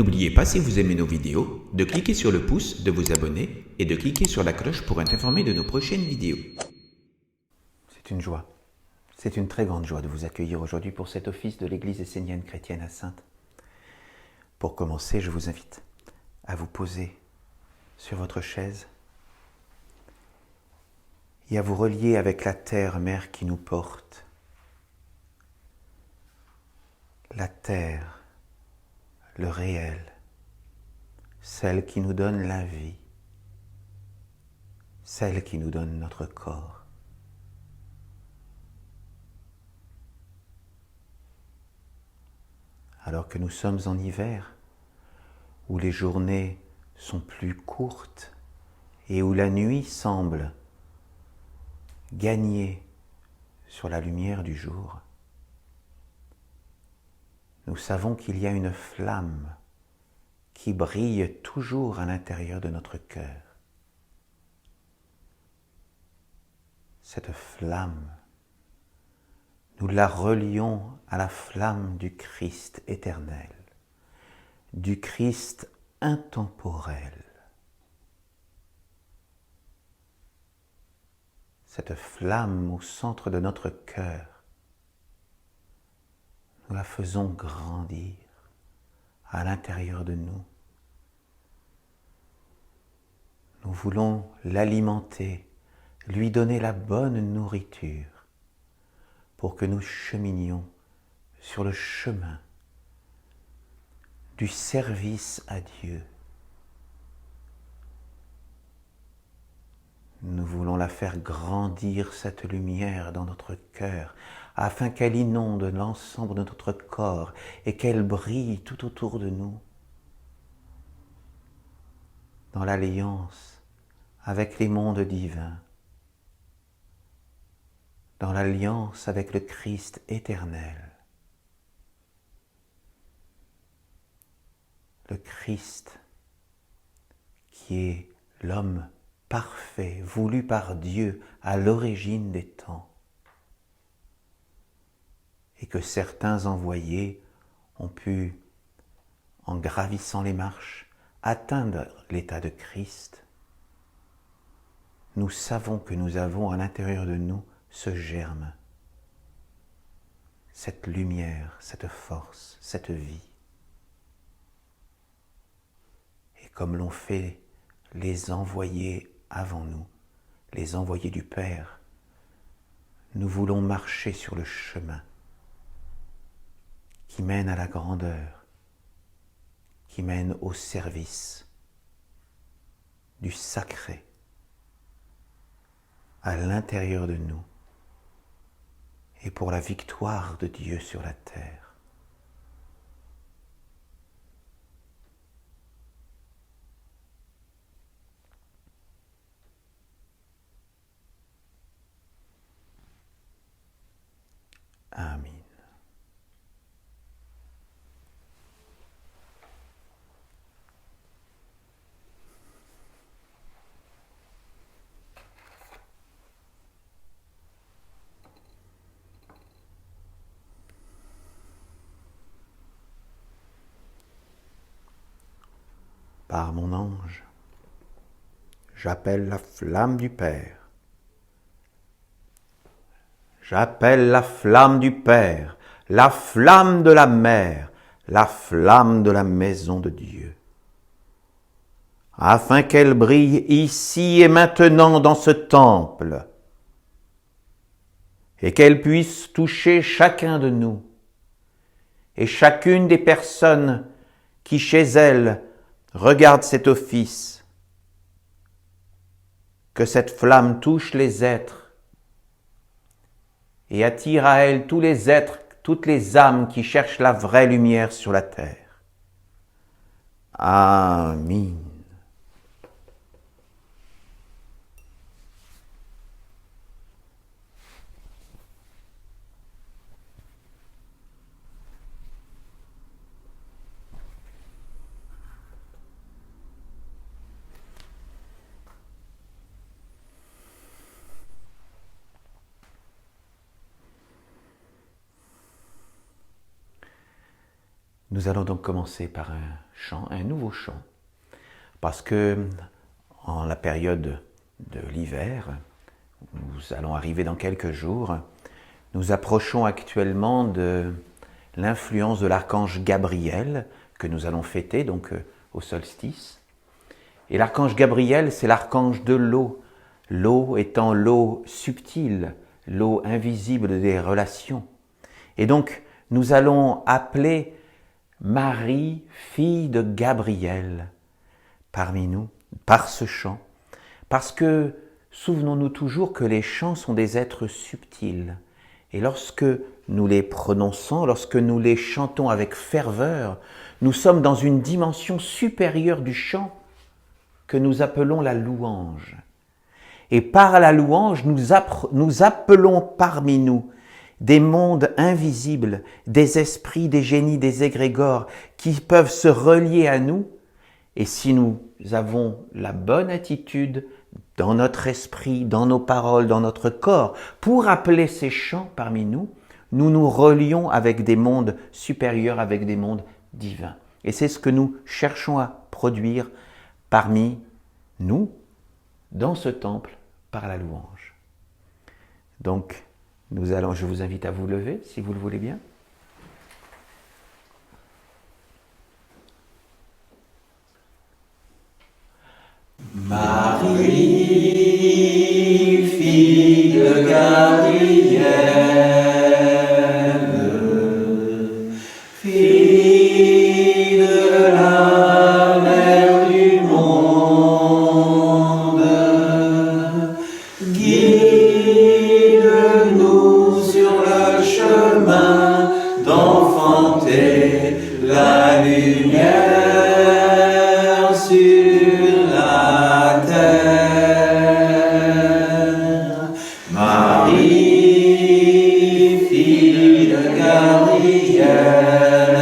N'oubliez pas, si vous aimez nos vidéos, de cliquer sur le pouce, de vous abonner et de cliquer sur la cloche pour être informé de nos prochaines vidéos. C'est une joie, c'est une très grande joie de vous accueillir aujourd'hui pour cet office de l'Église essénienne chrétienne à Saintes. Pour commencer, je vous invite à vous poser sur votre chaise et à vous relier avec la terre-mère qui nous porte. La terre, le réel, celle qui nous donne la vie, celle qui nous donne notre corps. Alors que nous sommes en hiver, où les journées sont plus courtes et où la nuit semble gagner sur la lumière du jour, nous savons qu'il y a une flamme qui brille toujours à l'intérieur de notre cœur. Cette flamme, nous la relions à la flamme du Christ éternel, du Christ intemporel. Cette flamme au centre de notre cœur, nous la faisons grandir à l'intérieur de nous. Nous voulons l'alimenter, lui donner la bonne nourriture pour que nous cheminions sur le chemin du service à Dieu. Nous voulons la faire grandir, cette lumière, dans notre cœur, afin qu'elle inonde l'ensemble de notre corps et qu'elle brille tout autour de nous, dans l'alliance avec les mondes divins, dans l'alliance avec le Christ éternel. Le Christ qui est l'homme parfait, voulu par Dieu à l'origine des temps, et que certains envoyés ont pu, en gravissant les marches, atteindre l'état de Christ. Nous savons que nous avons à l'intérieur de nous ce germe, cette lumière, cette force, cette vie. Et comme l'ont fait les envoyés avant nous, les envoyés du Père, nous voulons marcher sur le chemin qui mène à la grandeur, qui mène au service du sacré à l'intérieur de nous et pour la victoire de Dieu sur la terre. Amen. Par mon ange, j'appelle la flamme du Père. J'appelle la flamme du Père, la flamme de la Mère, la flamme de la maison de Dieu, afin qu'elle brille ici et maintenant dans ce temple, et qu'elle puisse toucher chacun de nous, et chacune des personnes qui chez elles regardent cet office, que cette flamme touche les êtres et attire à elle tous les êtres, toutes les âmes qui cherchent la vraie lumière sur la terre. Amen. Nous allons donc commencer par un chant, un nouveau chant, parce que en la période de l'hiver, nous allons arriver dans quelques jours, nous approchons actuellement de l'influence de l'archange Gabriel, que nous allons fêter donc au solstice. Et l'archange Gabriel, c'est l'archange de l'eau, l'eau étant l'eau subtile, l'eau invisible des relations. Et donc, nous allons appeler Marie, fille de Gabriel, parmi nous, par ce chant, parce que souvenons-nous toujours que les chants sont des êtres subtils, et lorsque nous les prononçons, lorsque nous les chantons avec ferveur, nous sommes dans une dimension supérieure du chant que nous appelons la louange. Et par la louange, nous appelons parmi nous des mondes invisibles, des esprits, des génies, des égrégores qui peuvent se relier à nous. Et si nous avons la bonne attitude dans notre esprit, dans nos paroles, dans notre corps, pour appeler ces chants parmi nous, nous nous relions avec des mondes supérieurs, avec des mondes divins. Et c'est ce que nous cherchons à produire parmi nous, dans ce temple, par la louange. Donc, je vous invite à vous lever, si vous le voulez bien. Marie, fille de Gabriel, fille de la mère du monde, guide-nous sur le chemin d'enfanter la lumière sur la terre. Marie, fille de Gabriel,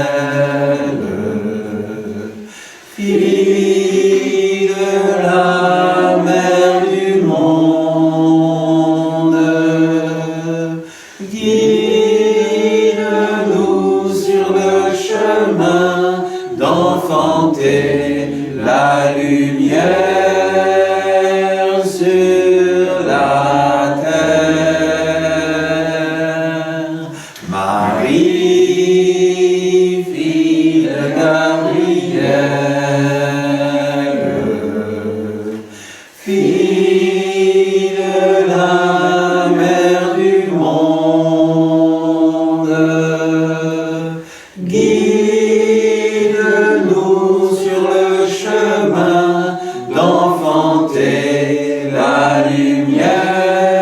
fille de la mère du monde, guide-nous sur le chemin d'enfanter la lumière sur la terre. Marie, fille de Gabriel, fille de la mère du monde, guide-nous sur le chemin d'enfanter la lumière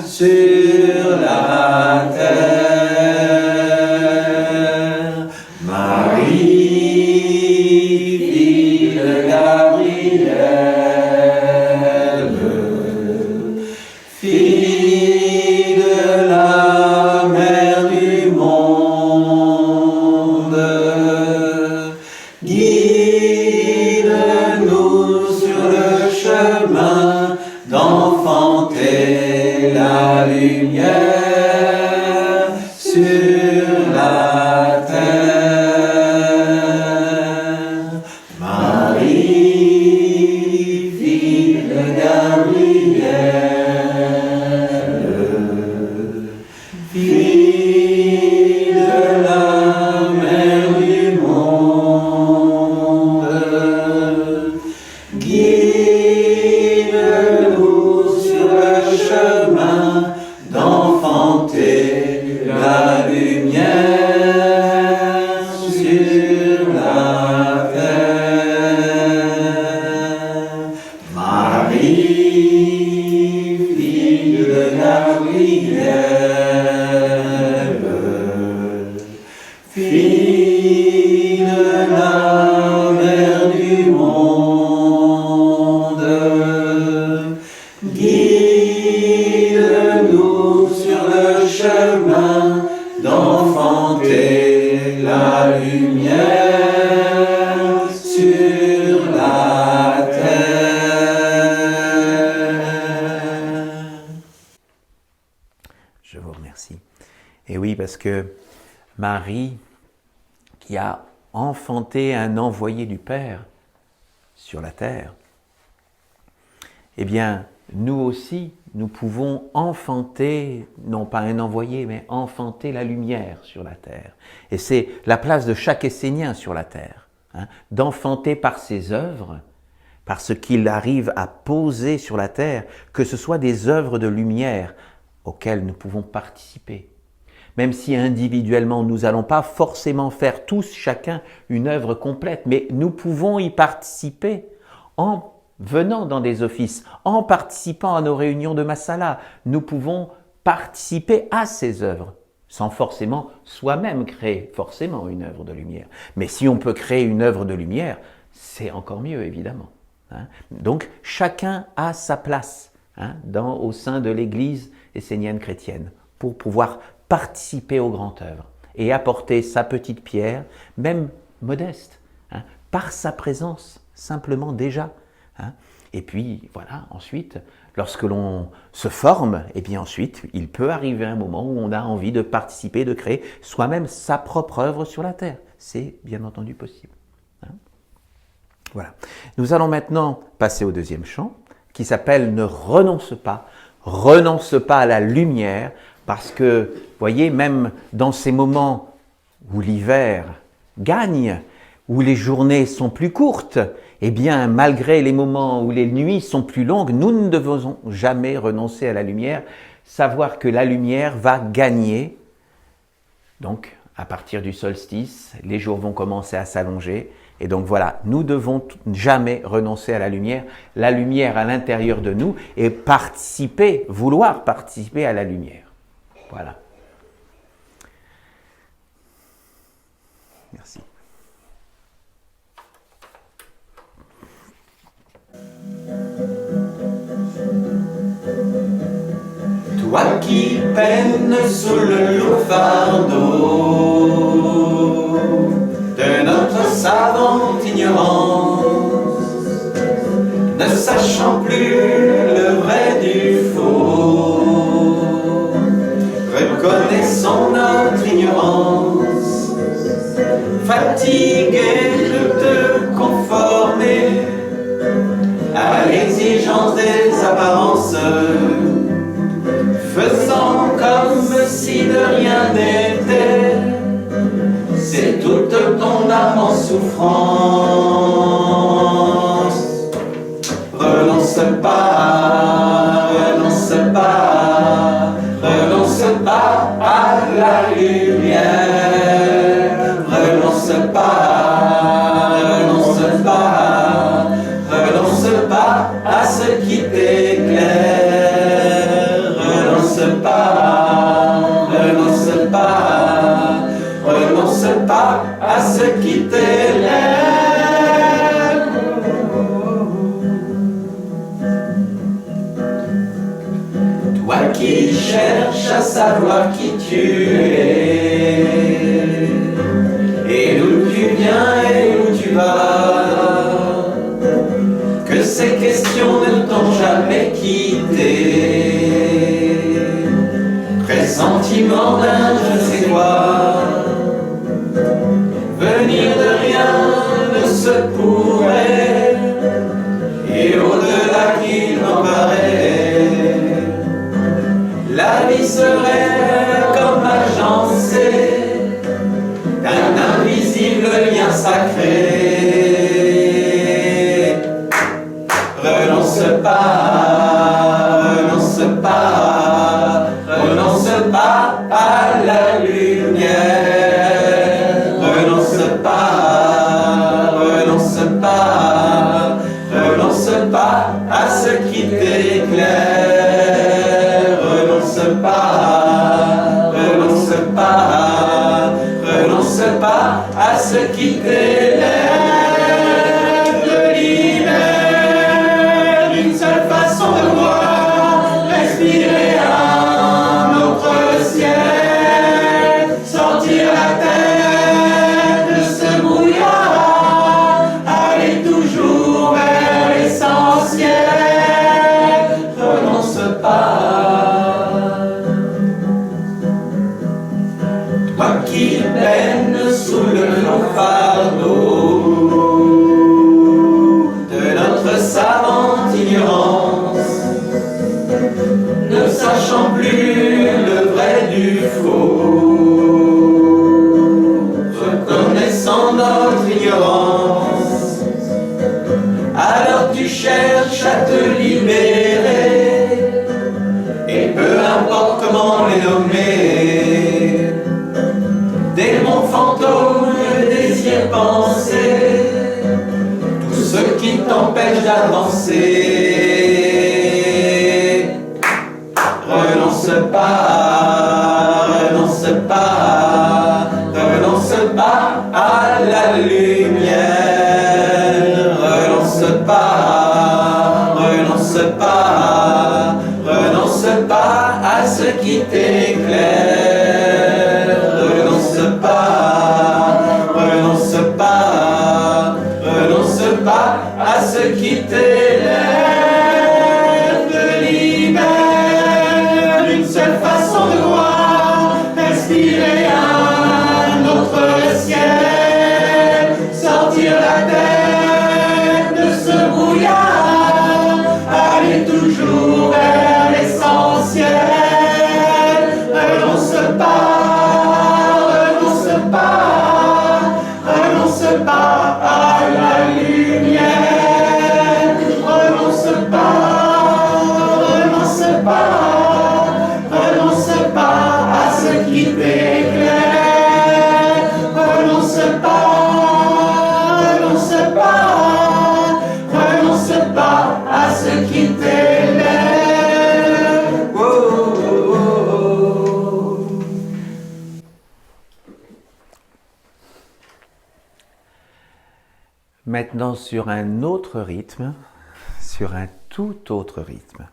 sur la terre. Marie, fille de Gabriel, fille de la mère du monde, guide-nous sur le chemin d'enfanter la lumière sur la terre. Marie, fille de Gabriel, fille de la mère du monde, guide-nous sur le chemin d'enfanter la lumière sur la terre. Marie, fille de Gabriel, fille de la mère du monde, guide-nous sur le chemin d'enfanter la lumière sur la terre. Je vous remercie. Et oui, parce que Marie, qui a enfanté un envoyé du Père sur la terre, eh bien, nous aussi, nous pouvons enfanter, non pas un envoyé, mais enfanter la lumière sur la terre. Et c'est la place de chaque Essénien sur la terre, hein, d'enfanter par ses œuvres, par ce qu'il arrive à poser sur la terre, que ce soit des œuvres de lumière auxquelles nous pouvons participer. Même si individuellement, nous n'allons pas forcément faire tous, chacun, une œuvre complète, mais nous pouvons y participer en venant dans des offices, en participant à nos réunions de Masala. Nous pouvons participer à ces œuvres, sans forcément soi-même créer forcément une œuvre de lumière. Mais si on peut créer une œuvre de lumière, c'est encore mieux, évidemment. Hein. Donc, chacun a sa place au sein de l'Église essénienne chrétienne pour pouvoir participer aux grandes œuvres et apporter sa petite pierre, même modeste, par sa présence, simplement déjà. Et puis, voilà, ensuite, lorsque l'on se forme, et bien ensuite, il peut arriver un moment où on a envie de participer, de créer soi-même sa propre œuvre sur la terre. C'est bien entendu possible. Voilà. Nous allons maintenant passer au deuxième chant, qui s'appelle « Ne renonce pas ». Renonce pas à la lumière, parce que, voyez, même dans ces moments où l'hiver gagne, où les journées sont plus courtes, eh bien, malgré les moments où les nuits sont plus longues, nous ne devons jamais renoncer à la lumière, savoir que la lumière va gagner. Donc, à partir du solstice, les jours vont commencer à s'allonger. Et donc voilà, nous devons jamais renoncer à la lumière à l'intérieur de nous et participer, vouloir participer à la lumière. Voilà. Merci. Toi qui peines sous le lourd fardeau de notre savante ignorance, ne sachant plus le vrai du faux, reconnaissons notre ignorance, fatigué de te conformer à l'exigence des apparences, faisant comme si de rien n'était, c'est toute ton âme en souffrance. Renonce pas, renonce pas, renonce pas à la lumière. Renonce pas, renonce pas, renonce pas à ce qui t'éclaire. Renonce pas, renonce pas, renonce pas à ce qui t'élève. Toi qui cherches à savoir qui tu es, et d'où tu viens et où tu vas, que ces questions ne t'ont jamais quitté, pressentiment d'un je ne sais quoi, venir de rien ne se pourrait, et au-delà qu'il n'en paraît, la vie serait comme agencée d'un invisible lien sacré. Renonce pas, renonce pas, renonce pas à la lumière. Renonce pas, renonce pas, renonce pas à ce qui t'éclaire. Renonce pas, renonce pas, renonce pas à ce qui t'élève. De l'hiver, une seule façon de voir, respirer un autre ciel, sortir la tête de ce brouillard, aller toujours vers l'essentiel. Renonce pas. Toi qui peines sous le long sachant plus le vrai du faux, reconnaissant notre ignorance, alors tu cherches à te libérer, et peu importe comment les nommer, démons, fantômes, désirs, pensées, tout ce qui t'empêche d'avancer. Renonce pas, renonce pas, renonce pas à la lumière. Renonce pas, renonce pas, renonce pas à ce qui t'éclaire. Renonce pas, renonce pas, renonce pas à ce qui t'élève, te libère. Une seule façon de voir, respirer un autre ciel, sortir la tête de ce brouillard, aller toujours vers l'essentiel. Renonce pas, renonce pas, renonce pas à la lumière. Renonce pas, renonce pas, renonce pas à ce qui t'éclaire. Renonce pas, renonce pas, renonce pas à ce qui t'élève. Oh, oh, oh, oh. Maintenant sur un autre rythme, sur un tout autre rythme.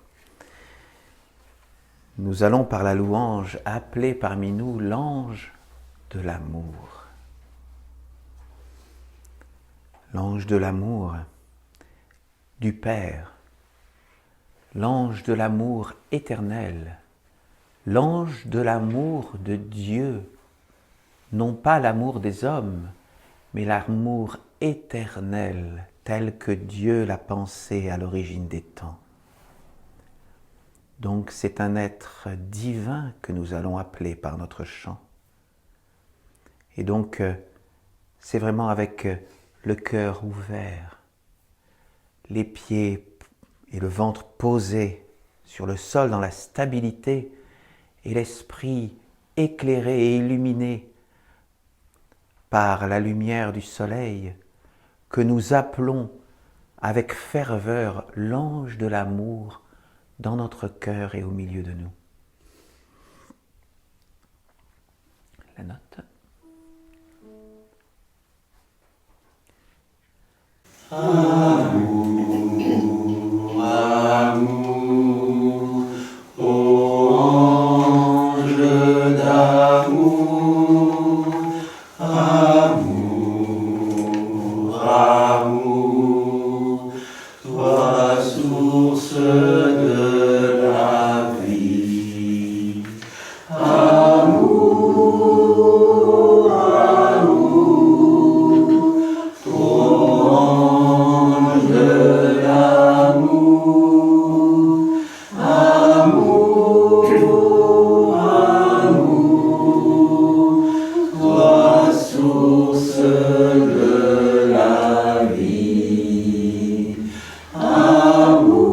Nous allons par la louange appeler parmi nous l'ange de l'amour. L'ange de l'amour du Père, l'ange de l'amour éternel, l'ange de l'amour de Dieu, non pas l'amour des hommes, mais l'amour éternel tel que Dieu l'a pensé à l'origine des temps. Donc c'est un être divin que nous allons appeler par notre chant. Et donc c'est vraiment avec le cœur ouvert, les pieds et le ventre posés sur le sol dans la stabilité et l'esprit éclairé et illuminé par la lumière du soleil que nous appelons avec ferveur l'ange de l'amour dans notre cœur et au milieu de nous. La note. Amour, amour, ô ange d'amour, amour, amour, toi source de la vie. Amour, amour, ô ange de l'amour, amour, amour, toi source de la vie. Amour,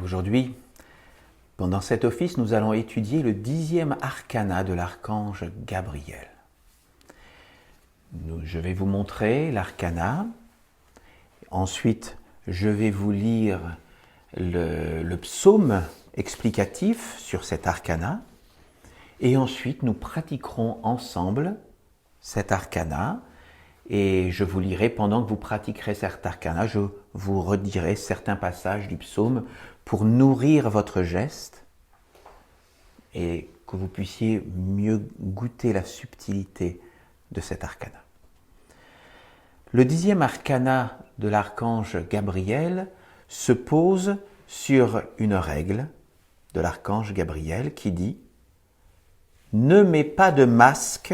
Aujourd'hui, pendant cet office, nous allons étudier le 10e arcana de l'archange Gabriel. Je vais vous montrer l'arcana. Ensuite, je vais vous lire le psaume explicatif sur cet arcana. Et ensuite, nous pratiquerons ensemble cet arcana. Et je vous lirai, pendant que vous pratiquerez cet arcana, je vous redirai certains passages du psaume pour nourrir votre geste et que vous puissiez mieux goûter la subtilité de cet arcana. Le 10e arcana de l'archange Gabriel se pose sur une règle de l'archange Gabriel qui dit « Ne mets pas de masque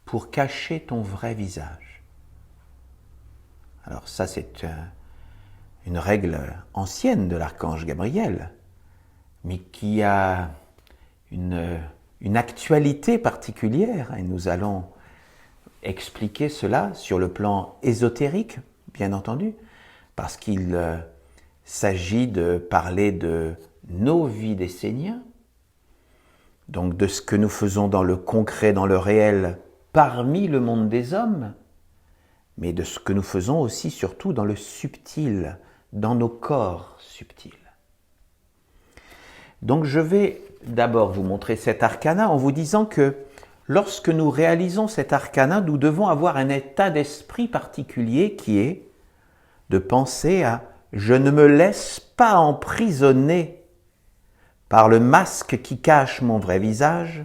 pour cacher ton vrai visage ». Alors ça, c'est une règle ancienne de l'archange Gabriel, mais qui a une actualité particulière, et nous allons expliquer cela sur le plan ésotérique, bien entendu, parce qu'il s'agit de parler de nos vies d'Esséniens, donc de ce que nous faisons dans le concret, dans le réel, parmi le monde des hommes, mais de ce que nous faisons aussi surtout dans le subtil, dans nos corps subtils. Donc je vais d'abord vous montrer cet arcana en vous disant que lorsque nous réalisons cet arcana, nous devons avoir un état d'esprit particulier qui est de penser à « je ne me laisse pas emprisonner par le masque qui cache mon vrai visage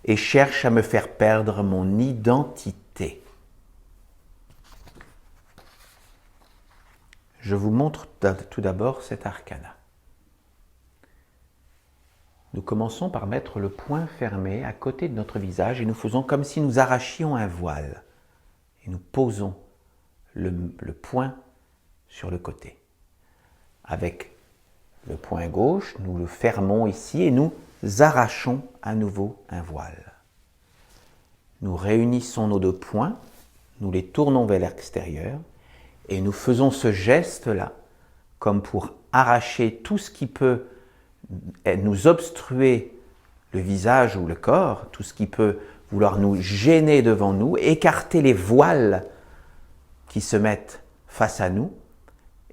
et cherche à me faire perdre mon identité ». Je vous montre tout d'abord cet arcana. Nous commençons par mettre le poing fermé à côté de notre visage et nous faisons comme si nous arrachions un voile. Et nous posons le poing sur le côté. Avec le poing gauche, nous le fermons ici et nous arrachons à nouveau un voile. Nous réunissons nos deux poings, nous les tournons vers l'extérieur et nous faisons ce geste-là comme pour arracher tout ce qui peut nous obstruer le visage ou le corps, tout ce qui peut vouloir nous gêner devant nous, écarter les voiles qui se mettent face à nous,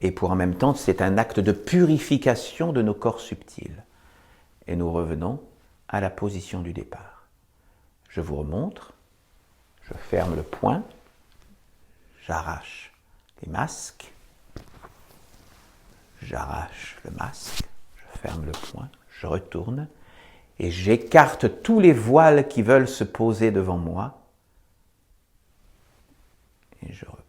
et pour en même temps, c'est un acte de purification de nos corps subtils. Et nous revenons à la position du départ. Je vous remontre, je ferme le poing, j'arrache les masques, j'arrache le masque, je ferme le poing, je retourne et j'écarte tous les voiles qui veulent se poser devant moi et je repose.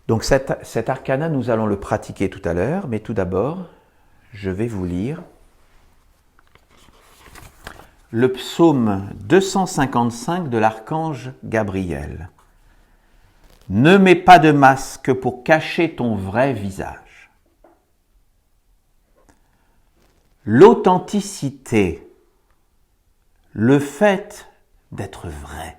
Donc cet arcana, nous allons le pratiquer tout à l'heure, mais tout d'abord, je vais vous lire le psaume 255 de l'archange Gabriel. « Ne mets pas de masque pour cacher ton vrai visage. » L'authenticité, le fait d'être vrai,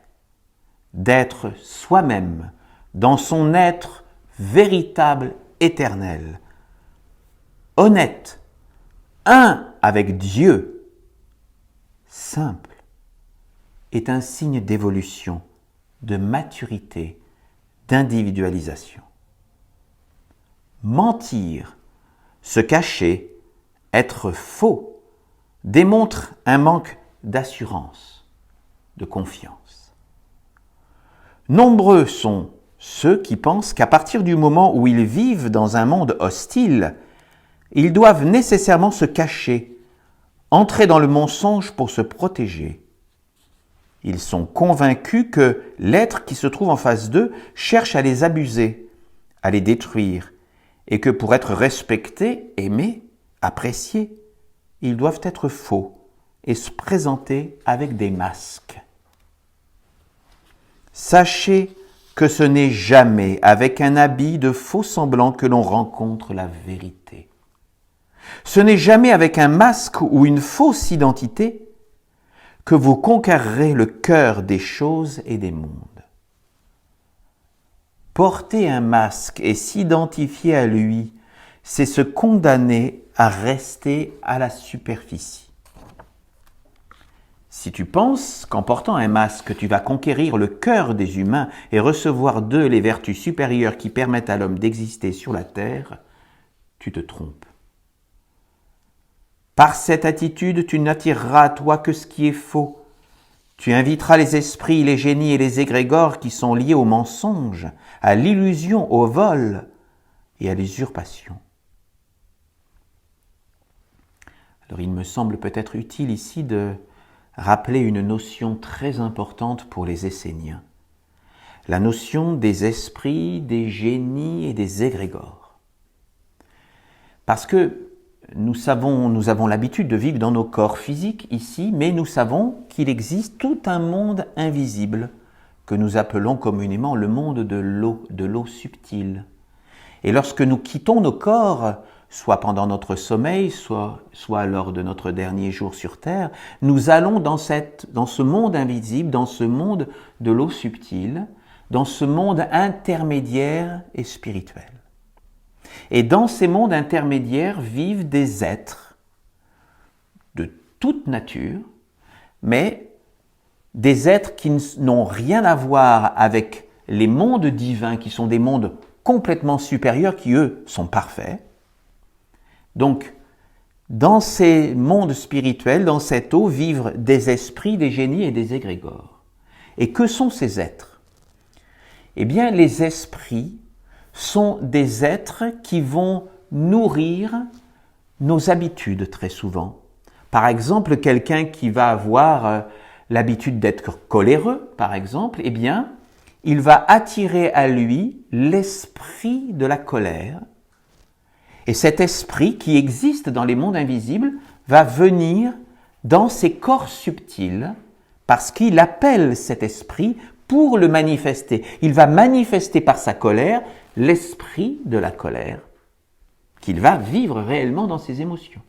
d'être soi-même, dans son être véritable, éternel, honnête, un avec Dieu, simple, est un signe d'évolution, de maturité, d'individualisation. Mentir, se cacher, être faux, démontre un manque d'assurance, de confiance. Nombreux sont ceux qui pensent qu'à partir du moment où ils vivent dans un monde hostile, ils doivent nécessairement se cacher, entrer dans le mensonge pour se protéger. Ils sont convaincus que l'être qui se trouve en face d'eux cherche à les abuser, à les détruire, et que pour être respectés, aimés, appréciés, ils doivent être faux et se présenter avec des masques. Sachez que ce n'est jamais avec un habit de faux semblant que l'on rencontre la vérité. Ce n'est jamais avec un masque ou une fausse identité que vous conquérerez le cœur des choses et des mondes. Porter un masque et s'identifier à lui, c'est se condamner à rester à la superficie. Si tu penses qu'en portant un masque, tu vas conquérir le cœur des humains et recevoir d'eux les vertus supérieures qui permettent à l'homme d'exister sur la terre, tu te trompes. Par cette attitude, tu n'attireras à toi que ce qui est faux. Tu inviteras les esprits, les génies et les égrégores qui sont liés au mensonge, à l'illusion, au vol et à l'usurpation. Alors il me semble peut-être utile ici de rappeler une notion très importante pour les Esséniens. La notion des esprits, des génies et des égrégores. Parce que nous avons l'habitude de vivre dans nos corps physiques ici, mais nous savons qu'il existe tout un monde invisible que nous appelons communément le monde de l'eau subtile. Et lorsque nous quittons nos corps, soit pendant notre sommeil, soit lors de notre dernier jour sur Terre, nous allons dans ce monde invisible, dans ce monde de l'eau subtile, dans ce monde intermédiaire et spirituel. Et dans ces mondes intermédiaires vivent des êtres de toute nature, mais des êtres qui n'ont rien à voir avec les mondes divins, qui sont des mondes complètement supérieurs, qui eux sont parfaits. Donc, dans ces mondes spirituels, dans cette eau, vivent des esprits, des génies et des égrégores. Et que sont ces êtres? Eh bien, les esprits sont des êtres qui vont nourrir nos habitudes très souvent. Par exemple, quelqu'un qui va avoir l'habitude d'être coléreux, par exemple, eh bien, il va attirer à lui l'esprit de la colère. Et cet esprit qui existe dans les mondes invisibles va venir dans ces corps subtils parce qu'il appelle cet esprit pour le manifester. Il va manifester par sa colère l'esprit de la colère qu'il va vivre réellement dans ses émotions.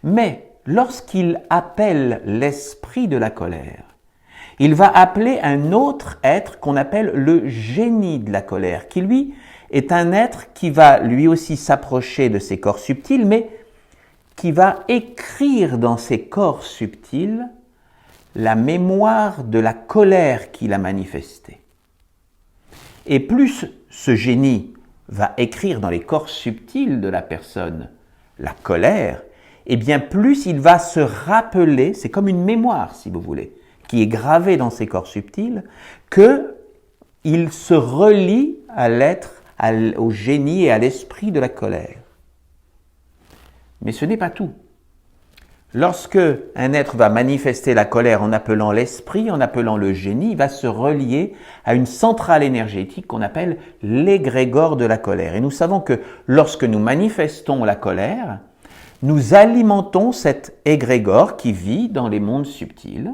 Mais lorsqu'il appelle l'esprit de la colère, il va appeler un autre être qu'on appelle le génie de la colère, qui lui est un être qui va lui aussi s'approcher de ces corps subtils, mais qui va écrire dans ces corps subtils la mémoire de la colère qu'il a manifestée. Et plus ce génie va écrire dans les corps subtils de la personne la colère, et bien plus il va se rappeler, c'est comme une mémoire si vous voulez, qui est gravée dans ces corps subtils, qu'il se relie à l'être, au génie et à l'esprit de la colère. Mais ce n'est pas tout. Lorsque un être va manifester la colère en appelant l'esprit, en appelant le génie, il va se relier à une centrale énergétique qu'on appelle l'égrégore de la colère. Et nous savons que lorsque nous manifestons la colère, nous alimentons cet égrégore qui vit dans les mondes subtils.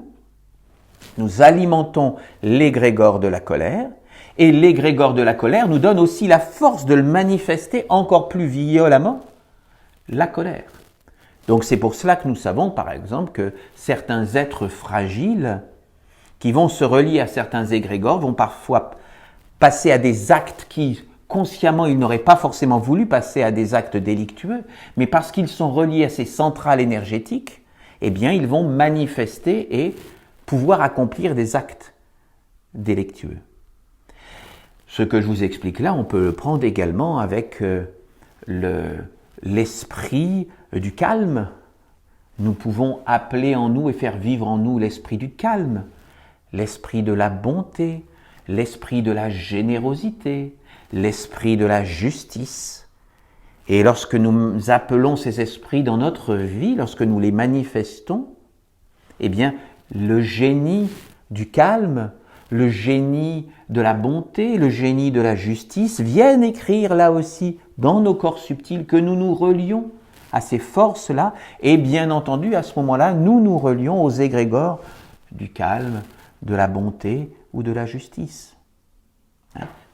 Nous alimentons l'égrégore de la colère. Et l'égrégore de la colère nous donne aussi la force de le manifester encore plus violemment, la colère. Donc c'est pour cela que nous savons par exemple que certains êtres fragiles qui vont se relier à certains égrégores vont parfois passer à des actes qui consciemment ils n'auraient pas forcément voulu passer à des actes délictueux, mais parce qu'ils sont reliés à ces centrales énergétiques, eh bien ils vont manifester et pouvoir accomplir des actes délictueux. Ce que je vous explique là, on peut le prendre également avec l'esprit du calme. Nous pouvons appeler en nous et faire vivre en nous l'esprit du calme, l'esprit de la bonté, l'esprit de la générosité, l'esprit de la justice. Et lorsque nous appelons ces esprits dans notre vie, lorsque nous les manifestons, eh bien, le génie du calme, le génie de la bonté, le génie de la justice viennent écrire là aussi dans nos corps subtils que nous nous relions à ces forces-là et bien entendu à ce moment-là nous nous relions aux égrégores du calme, de la bonté ou de la justice.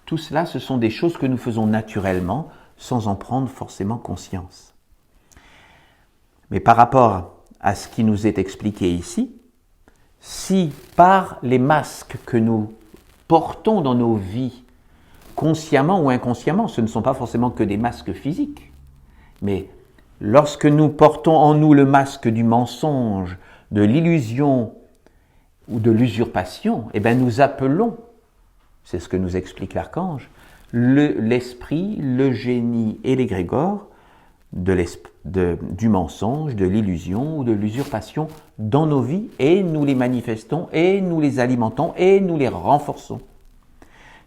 Tout cela, ce sont des choses que nous faisons naturellement sans en prendre forcément conscience. Mais par rapport à ce qui nous est expliqué ici, si par les masques que nous portons dans nos vies, consciemment ou inconsciemment, ce ne sont pas forcément que des masques physiques, mais lorsque nous portons en nous le masque du mensonge, de l'illusion ou de l'usurpation, eh bien nous appelons, c'est ce que nous explique l'archange, l'esprit, le génie et l'égrégore du mensonge, de l'illusion ou de l'usurpation dans nos vies et nous les manifestons et nous les alimentons et nous les renforçons.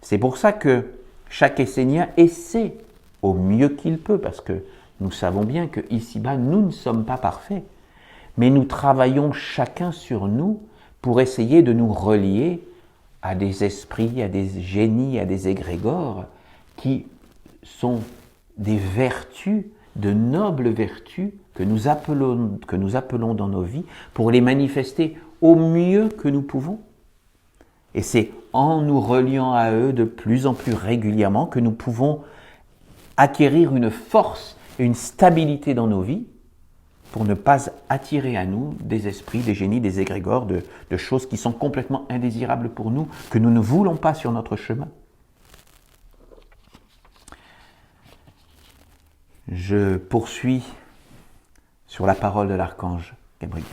C'est pour ça que chaque Essénien essaie au mieux qu'il peut, parce que nous savons bien que ici-bas, nous ne sommes pas parfaits, mais nous travaillons chacun sur nous pour essayer de nous relier à des esprits, à des génies, à des égrégores qui sont des vertus, de nobles vertus que nous appelons dans nos vies pour les manifester au mieux que nous pouvons. Et c'est en nous reliant à eux de plus en plus régulièrement que nous pouvons acquérir une force et une stabilité dans nos vies pour ne pas attirer à nous des esprits, des génies, des égrégores, de choses qui sont complètement indésirables pour nous, que nous ne voulons pas sur notre chemin. Je poursuis sur la parole de l'archange Gabriel.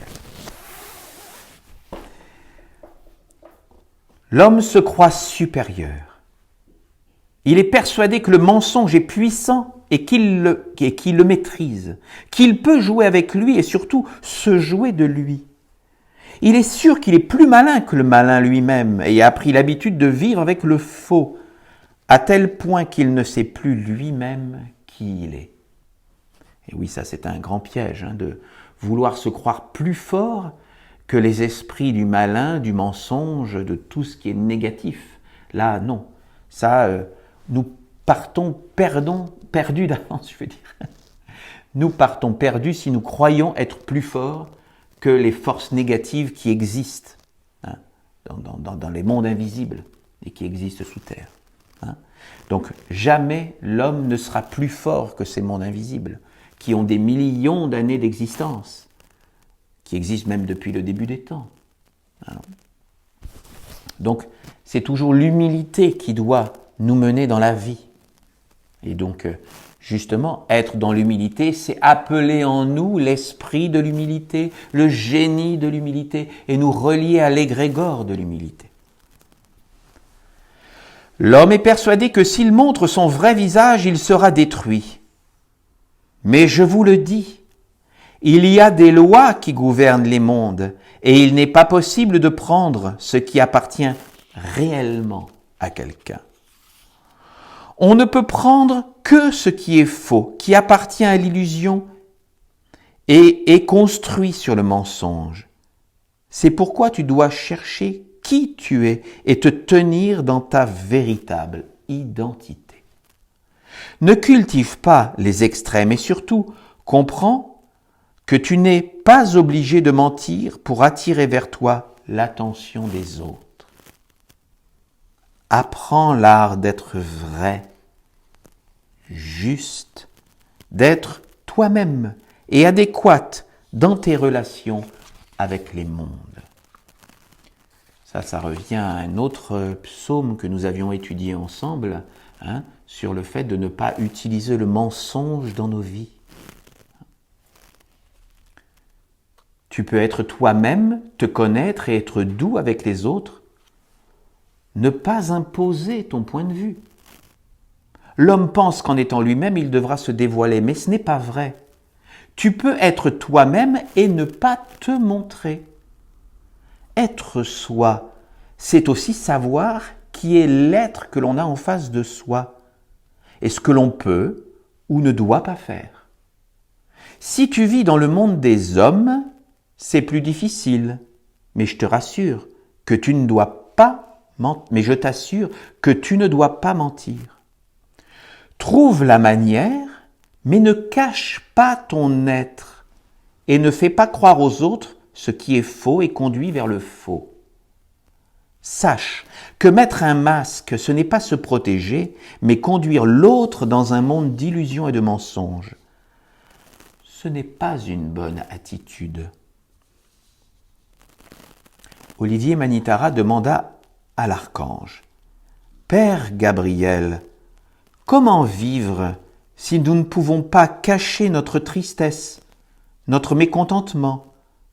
L'homme se croit supérieur. Il est persuadé que le mensonge est puissant et qu'il le maîtrise, qu'il peut jouer avec lui et surtout se jouer de lui. Il est sûr qu'il est plus malin que le malin lui-même et a pris l'habitude de vivre avec le faux, à tel point qu'il ne sait plus lui-même qui il est. Et oui, ça c'est un grand piège, de vouloir se croire plus fort que les esprits du malin, du mensonge, de tout ce qui est négatif. Là, non. Ça, nous partons perdus d'avance, je veux dire. Nous partons perdus si nous croyons être plus forts que les forces négatives qui existent dans les mondes invisibles et qui existent sous terre. Donc, jamais l'homme ne sera plus fort que ces mondes invisibles, qui ont des millions d'années d'existence, qui existent même depuis le début des temps. Donc, c'est toujours l'humilité qui doit nous mener dans la vie. Et donc, justement, être dans l'humilité, c'est appeler en nous l'esprit de l'humilité, le génie de l'humilité, et nous relier à l'égrégore de l'humilité. L'homme est persuadé que s'il montre son vrai visage, il sera détruit. Mais je vous le dis, il y a des lois qui gouvernent les mondes, et il n'est pas possible de prendre ce qui appartient réellement à quelqu'un. On ne peut prendre que ce qui est faux, qui appartient à l'illusion, et est construit sur le mensonge. C'est pourquoi tu dois chercher qui tu es et te tenir dans ta véritable identité. Ne cultive pas les extrêmes et surtout, comprends que tu n'es pas obligé de mentir pour attirer vers toi l'attention des autres. Apprends l'art d'être vrai, juste, d'être toi-même et adéquate dans tes relations avec les mondes. Ça revient à un autre psaume que nous avions étudié ensemble, sur le fait de ne pas utiliser le mensonge dans nos vies. Tu peux être toi-même, te connaître et être doux avec les autres, ne pas imposer ton point de vue. L'homme pense qu'en étant lui-même, il devra se dévoiler, mais ce n'est pas vrai. Tu peux être toi-même et ne pas te montrer. Être soi, c'est aussi savoir qui est l'être que l'on a en face de soi et ce que l'on peut ou ne doit pas faire. Si tu vis dans le monde des hommes, c'est plus difficile, mais je te rassure que tu ne dois pas mentir. Trouve la manière, mais ne cache pas ton être et ne fais pas croire aux autres ce qui est faux et conduit vers le faux. Sache que mettre un masque, ce n'est pas se protéger, mais conduire l'autre dans un monde d'illusions et de mensonges. Ce n'est pas une bonne attitude. Olivier Manitara demanda à l'archange : « Père Gabriel, comment vivre si nous ne pouvons pas cacher notre tristesse, notre mécontentement,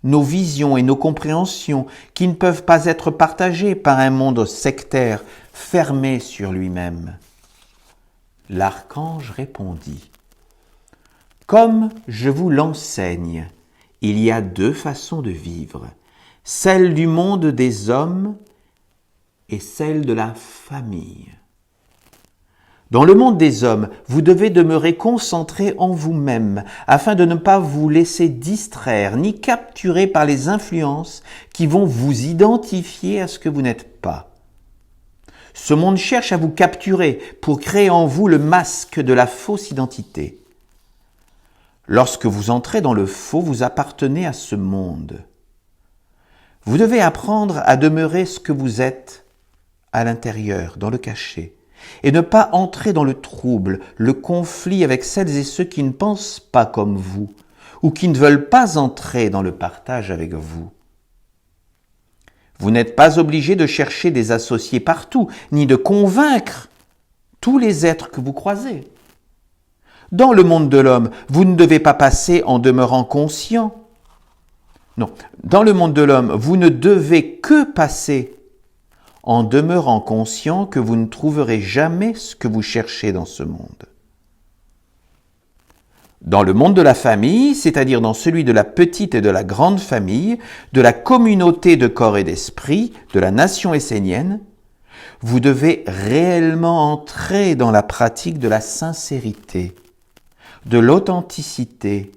nos visions et nos compréhensions qui ne peuvent pas être partagées par un monde sectaire, fermé sur lui-même ?» L'archange répondit : « Comme je vous l'enseigne, il y a deux façons de vivre, celle du monde des hommes et celle de la famille. Dans le monde des hommes, vous devez demeurer concentré en vous-même afin de ne pas vous laisser distraire ni capturer par les influences qui vont vous identifier à ce que vous n'êtes pas. Ce monde cherche à vous capturer pour créer en vous le masque de la fausse identité. Lorsque vous entrez dans le faux, vous appartenez à ce monde. Vous devez apprendre à demeurer ce que vous êtes à l'intérieur, dans le cachet, et ne pas entrer dans le trouble, le conflit avec celles et ceux qui ne pensent pas comme vous ou qui ne veulent pas entrer dans le partage avec vous. Vous n'êtes pas obligé de chercher des associés partout, ni de convaincre tous les êtres que vous croisez. Dans le monde de l'homme, vous ne devez pas passer en demeurant conscient. Non, dans le monde de l'homme, vous ne devez que passer en demeurant conscient que vous ne trouverez jamais ce que vous cherchez dans ce monde. Dans le monde de la famille, c'est-à-dire dans celui de la petite et de la grande famille, de la communauté de corps et d'esprit, de la nation essénienne, vous devez réellement entrer dans la pratique de la sincérité, de l'authenticité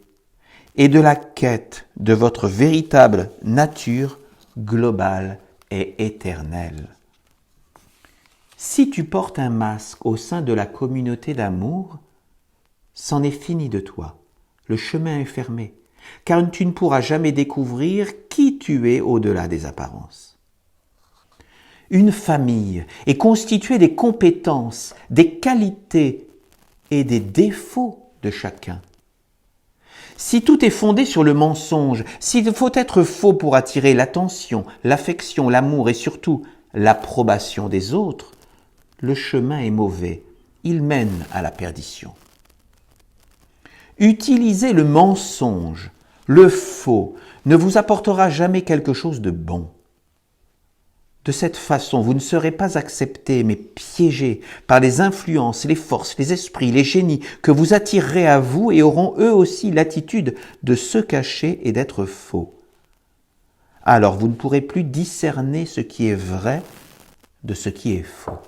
et de la quête de votre véritable nature globale et éternelle. Si tu portes un masque au sein de la communauté d'amour, c'en est fini de toi. Le chemin est fermé, car tu ne pourras jamais découvrir qui tu es au-delà des apparences. Une famille est constituée des compétences, des qualités et des défauts de chacun. Si tout est fondé sur le mensonge, s'il faut être faux pour attirer l'attention, l'affection, l'amour et surtout l'approbation des autres, le chemin est mauvais, il mène à la perdition. Utiliser le mensonge, le faux, ne vous apportera jamais quelque chose de bon. De cette façon, vous ne serez pas accepté, mais piégé par les influences, les forces, les esprits, les génies que vous attirerez à vous et auront eux aussi l'attitude de se cacher et d'être faux. Alors vous ne pourrez plus discerner ce qui est vrai de ce qui est faux.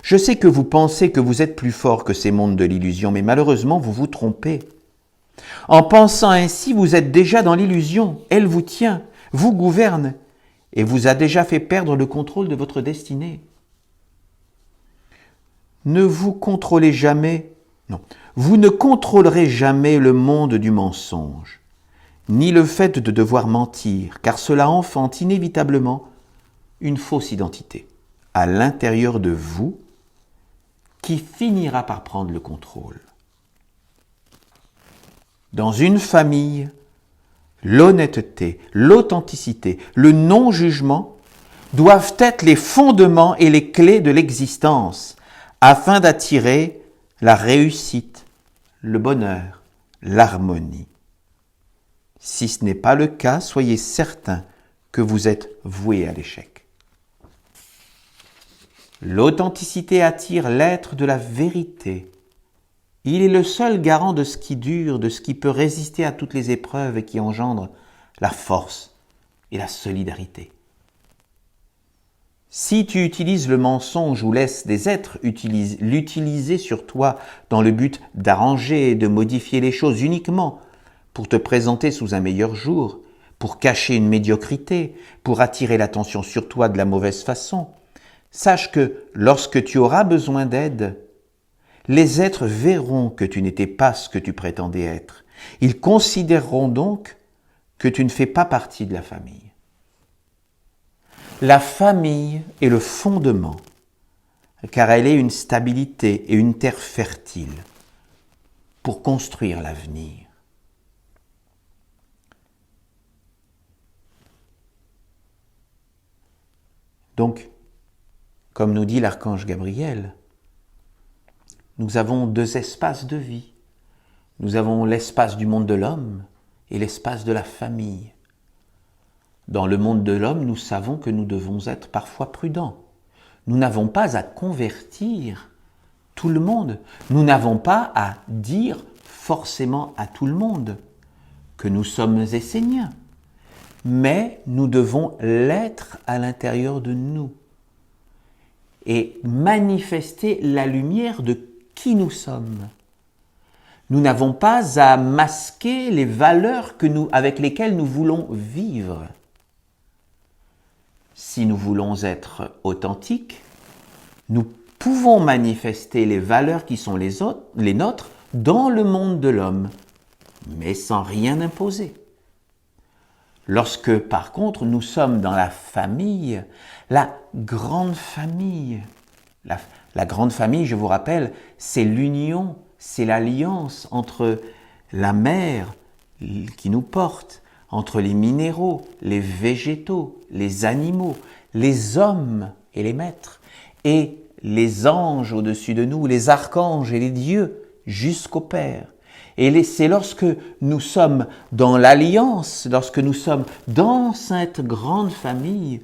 Je sais que vous pensez que vous êtes plus fort que ces mondes de l'illusion, mais malheureusement vous vous trompez. En pensant ainsi, vous êtes déjà dans l'illusion. Elle vous tient, vous gouverne et vous a déjà fait perdre le contrôle de votre destinée. Ne vous contrôlez jamais, non, vous ne contrôlerez jamais le monde du mensonge, ni le fait de devoir mentir, car cela enfante inévitablement une fausse identité à l'intérieur de vous qui finira par prendre le contrôle. Dans une famille, l'honnêteté, l'authenticité, le non-jugement doivent être les fondements et les clés de l'existence afin d'attirer la réussite, le bonheur, l'harmonie. Si ce n'est pas le cas, soyez certain que vous êtes voué à l'échec. L'authenticité attire l'être de la vérité. Il est le seul garant de ce qui dure, de ce qui peut résister à toutes les épreuves et qui engendre la force et la solidarité. Si tu utilises le mensonge ou laisses des êtres l'utiliser sur toi dans le but d'arranger et de modifier les choses uniquement pour te présenter sous un meilleur jour, pour cacher une médiocrité, pour attirer l'attention sur toi de la mauvaise façon, sache que lorsque tu auras besoin d'aide, les êtres verront que tu n'étais pas ce que tu prétendais être. Ils considéreront donc que tu ne fais pas partie de la famille. La famille est le fondement, car elle est une stabilité et une terre fertile pour construire l'avenir. Donc, comme nous dit l'archange Gabriel, nous avons deux espaces de vie. Nous avons l'espace du monde de l'homme et l'espace de la famille. Dans le monde de l'homme, nous savons que nous devons être parfois prudents. Nous n'avons pas à convertir tout le monde. Nous n'avons pas à dire forcément à tout le monde que nous sommes esséniens. Mais nous devons l'être à l'intérieur de nous et manifester la lumière de qui nous sommes. Nous n'avons pas à masquer les valeurs avec lesquelles nous voulons vivre. Si nous voulons être authentiques, nous pouvons manifester les valeurs qui sont les nôtres dans le monde de l'homme, mais sans rien imposer. Lorsque, par contre, nous sommes dans la famille, la grande famille, la grande famille, je vous rappelle, c'est l'union, c'est l'alliance entre la mère qui nous porte, entre les minéraux, les végétaux, les animaux, les hommes et les maîtres, et les anges au-dessus de nous, les archanges et les dieux, jusqu'au Père. Et c'est lorsque nous sommes dans l'alliance, lorsque nous sommes dans cette grande famille,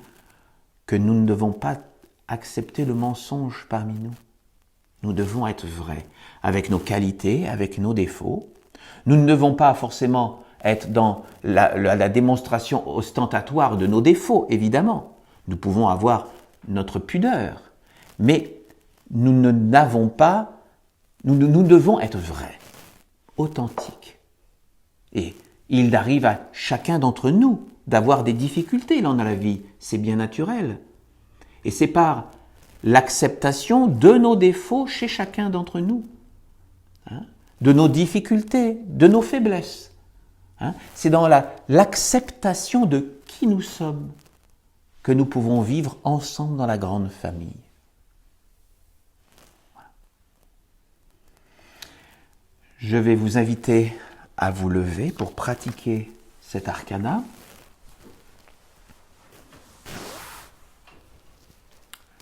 que nous ne devons pas accepter le mensonge parmi nous. Nous devons être vrais, avec nos qualités, avec nos défauts. Nous ne devons pas forcément être dans la démonstration ostentatoire de nos défauts, évidemment. Nous pouvons avoir notre pudeur, mais nous devons être vrais, authentiques. Et il arrive à chacun d'entre nous d'avoir des difficultés dans la vie, c'est bien naturel. Et c'est par l'acceptation de nos défauts chez chacun d'entre nous, de nos difficultés, de nos faiblesses. C'est dans l'acceptation de qui nous sommes que nous pouvons vivre ensemble dans la grande famille. Voilà. Je vais vous inviter à vous lever pour pratiquer cet arcana.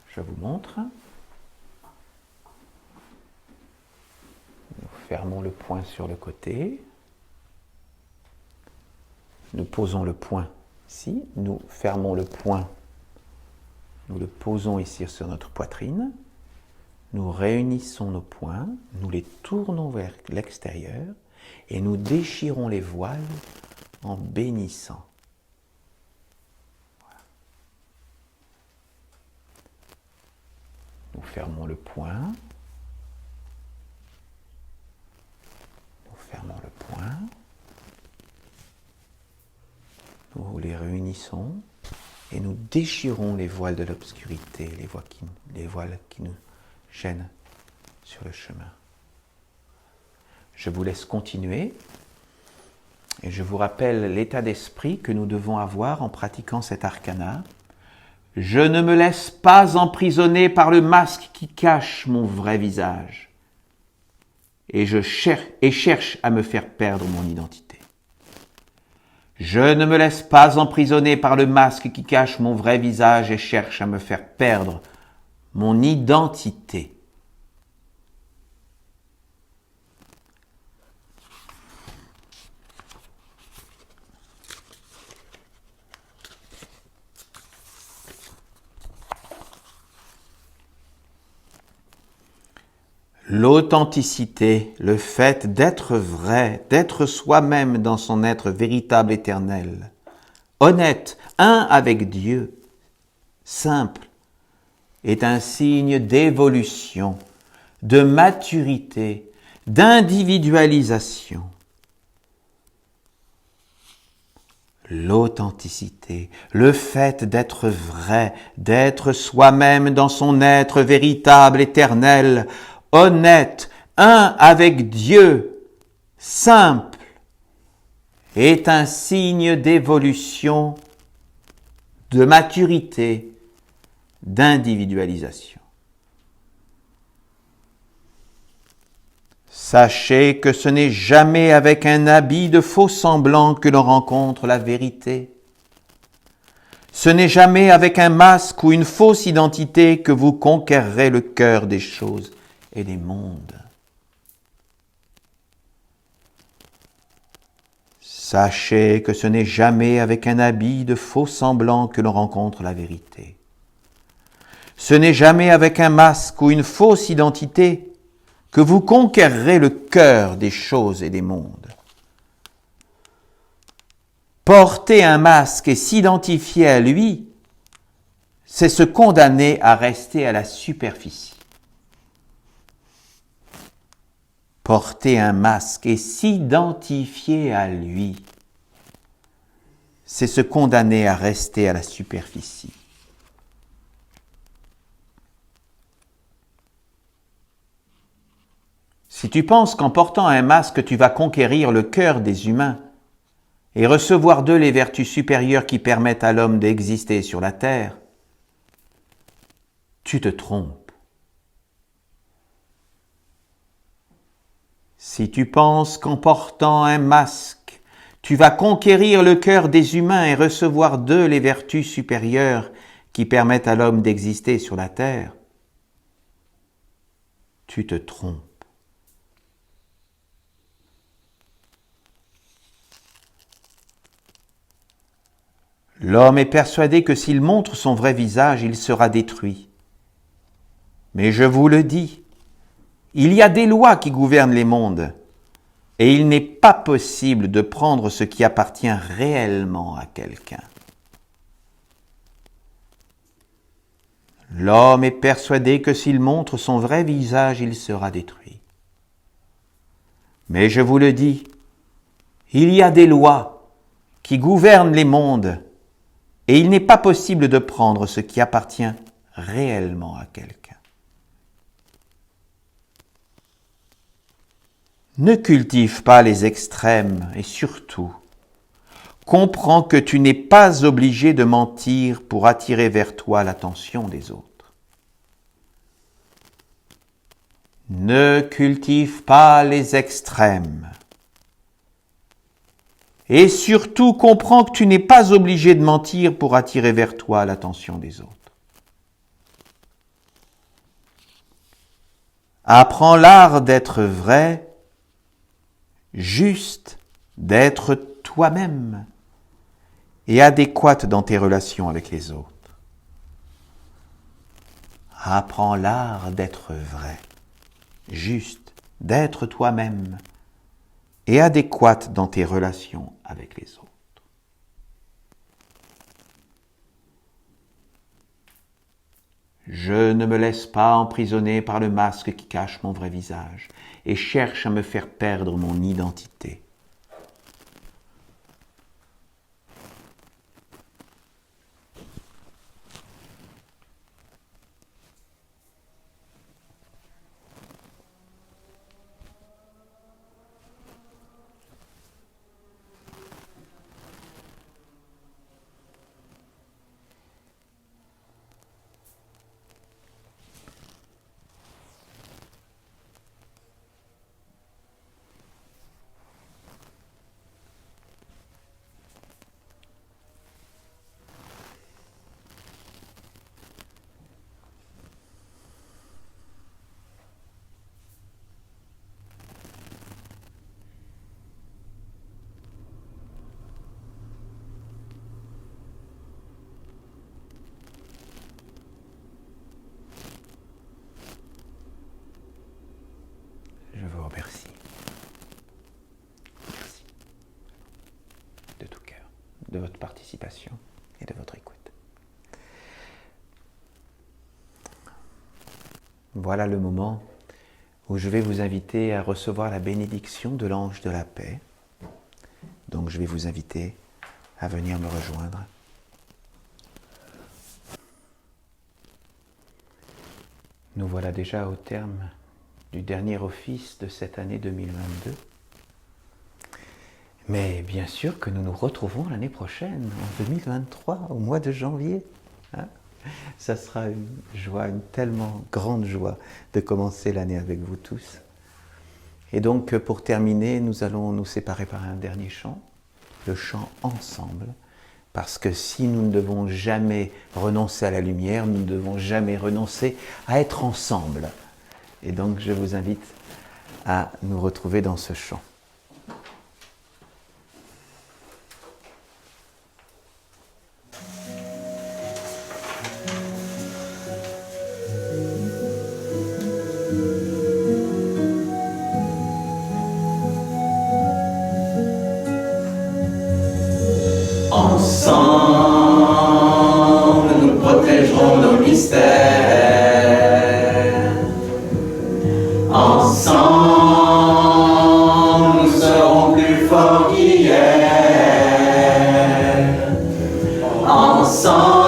Je vous montre. Nous fermons le poing sur le côté. Nous posons le poing ici. Nous fermons le poing. Nous le posons ici sur notre poitrine. Nous réunissons nos poings. Nous les tournons vers l'extérieur. Et nous déchirons les voiles en bénissant. Voilà. Nous fermons le poing. Nous fermons le poing. bénissons et nous déchirons les voiles de l'obscurité, les voiles qui nous gênent sur le chemin. Je vous laisse continuer et je vous rappelle l'état d'esprit que nous devons avoir en pratiquant cet arcana. Je ne me laisse pas emprisonner par le masque qui cache mon vrai visage et cherche à me faire perdre mon identité. Je ne me laisse pas emprisonner par le masque qui cache mon vrai visage et cherche à me faire perdre mon identité. L'authenticité, le fait d'être vrai, d'être soi-même dans son être véritable éternel, honnête, un avec Dieu, simple, est un signe d'évolution, de maturité, d'individualisation. L'authenticité, le fait d'être vrai, d'être soi-même dans son être véritable, éternel, honnête, un avec Dieu, simple, est un signe d'évolution, de maturité, d'individualisation. Sachez que ce n'est jamais avec un habit de faux semblant que l'on rencontre la vérité. Ce n'est jamais avec un masque ou une fausse identité que vous conquérerez le cœur des choses et des mondes. Sachez que ce n'est jamais avec un habit de faux semblant que l'on rencontre la vérité. Ce n'est jamais avec un masque ou une fausse identité que vous conquérerez le cœur des choses et des mondes. Porter un masque et s'identifier à lui, c'est se condamner à rester à la superficie. Porter un masque et s'identifier à lui, c'est se condamner à rester à la superficie. Si tu penses qu'en portant un masque, tu vas conquérir le cœur des humains et recevoir d'eux les vertus supérieures qui permettent à l'homme d'exister sur la terre, tu te trompes. Si tu penses qu'en portant un masque, tu vas conquérir le cœur des humains et recevoir d'eux les vertus supérieures qui permettent à l'homme d'exister sur la terre, tu te trompes. L'homme est persuadé que s'il montre son vrai visage, il sera détruit. Mais je vous le dis, il y a des lois qui gouvernent les mondes, et il n'est pas possible de prendre ce qui appartient réellement à quelqu'un. L'homme est persuadé que s'il montre son vrai visage, il sera détruit. Mais je vous le dis, il y a des lois qui gouvernent les mondes, et il n'est pas possible de prendre ce qui appartient réellement à quelqu'un. Ne cultive pas les extrêmes et surtout, comprends que tu n'es pas obligé de mentir pour attirer vers toi l'attention des autres. Ne cultive pas les extrêmes. Et surtout, comprends que tu n'es pas obligé de mentir pour attirer vers toi l'attention des autres. Apprends l'art d'être vrai, juste, d'être toi-même et adéquate dans tes relations avec les autres. Apprends l'art d'être vrai, juste, d'être toi-même et adéquate dans tes relations avec les autres. Je ne me laisse pas emprisonner par le masque qui cache mon vrai visage et cherche à me faire perdre mon identité. merci. Merci. De tout cœur, de votre participation et de votre écoute. Voilà le moment où je vais vous inviter à recevoir la bénédiction de l'ange de la paix. Donc je vais vous inviter à venir me rejoindre. Nous voilà déjà au terme du dernier office de cette année 2022. Mais bien sûr que nous nous retrouvons l'année prochaine, en 2023, au mois de janvier. Ça sera une joie, une tellement grande joie de commencer l'année avec vous tous. Et donc pour terminer, nous allons nous séparer par un dernier chant, le chant ensemble. Parce que si nous ne devons jamais renoncer à la lumière, nous ne devons jamais renoncer à être ensemble. Et donc je vous invite à nous retrouver dans ce chant. Ensemble, nous protégerons nos mystères. Ensemble, nous serons plus forts qu'hier. Ensemble,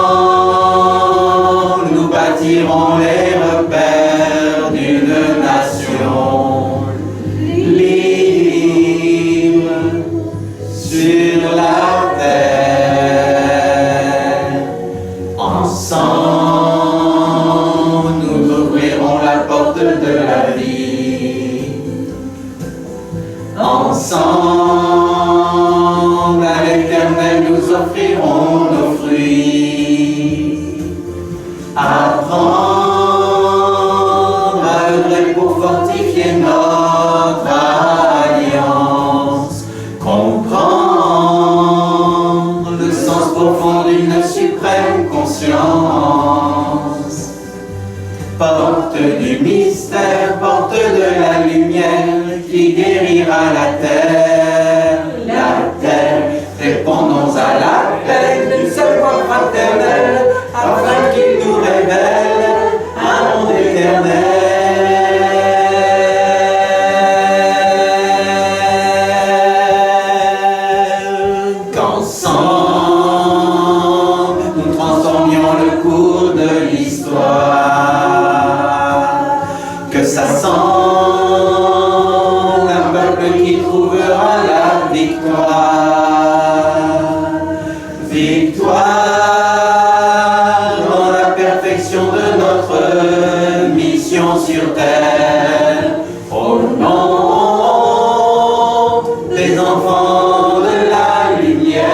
nous bâtirons les repères d'une nation libre sur la terre. Ensemble, nous ouvrirons la porte de la vie. Ensemble, à l'Éternel, nous offrirons nos fruits. Apprendre à œuvrer pour fortifier notre alliance. Comprendre le sens profond d'une suprême conscience. Porte du mystère, porte de la lumière qui guérira la terre. La terre, répondons à l'appel d'une seule voix fraternelle afin qu'il nous révèle un monde éternel. Qu'ensemble nous transformions le cours de l'histoire. Que s'assemble un peuple qui trouvera la victoire. Victoire dans la perfection de notre mission sur terre. Au nom des enfants de la lumière.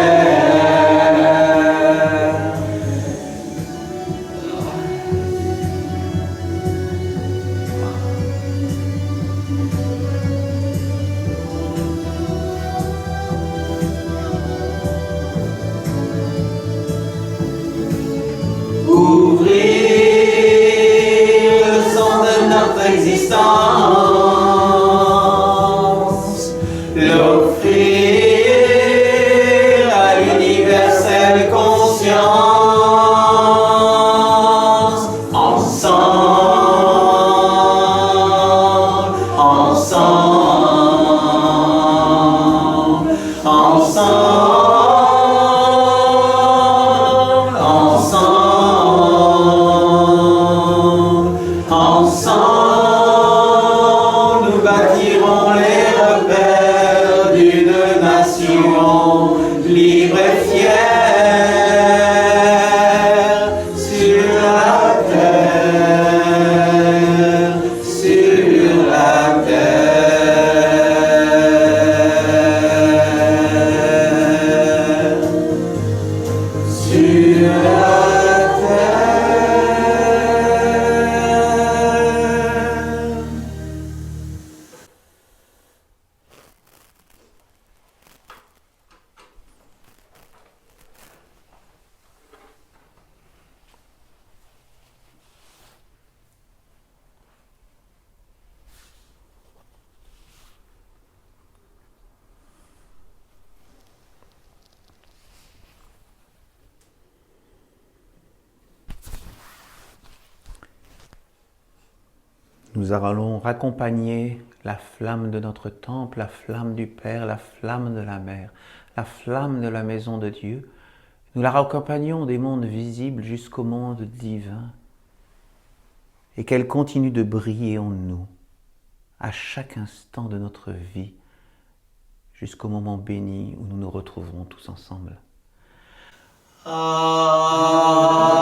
Nous allons raccompagner la flamme de notre temple, la flamme du Père, la flamme de la Mère, la flamme de la maison de Dieu. Nous la raccompagnons des mondes visibles jusqu'au monde divin et qu'elle continue de briller en nous à chaque instant de notre vie jusqu'au moment béni où nous nous retrouverons tous ensemble. Amen.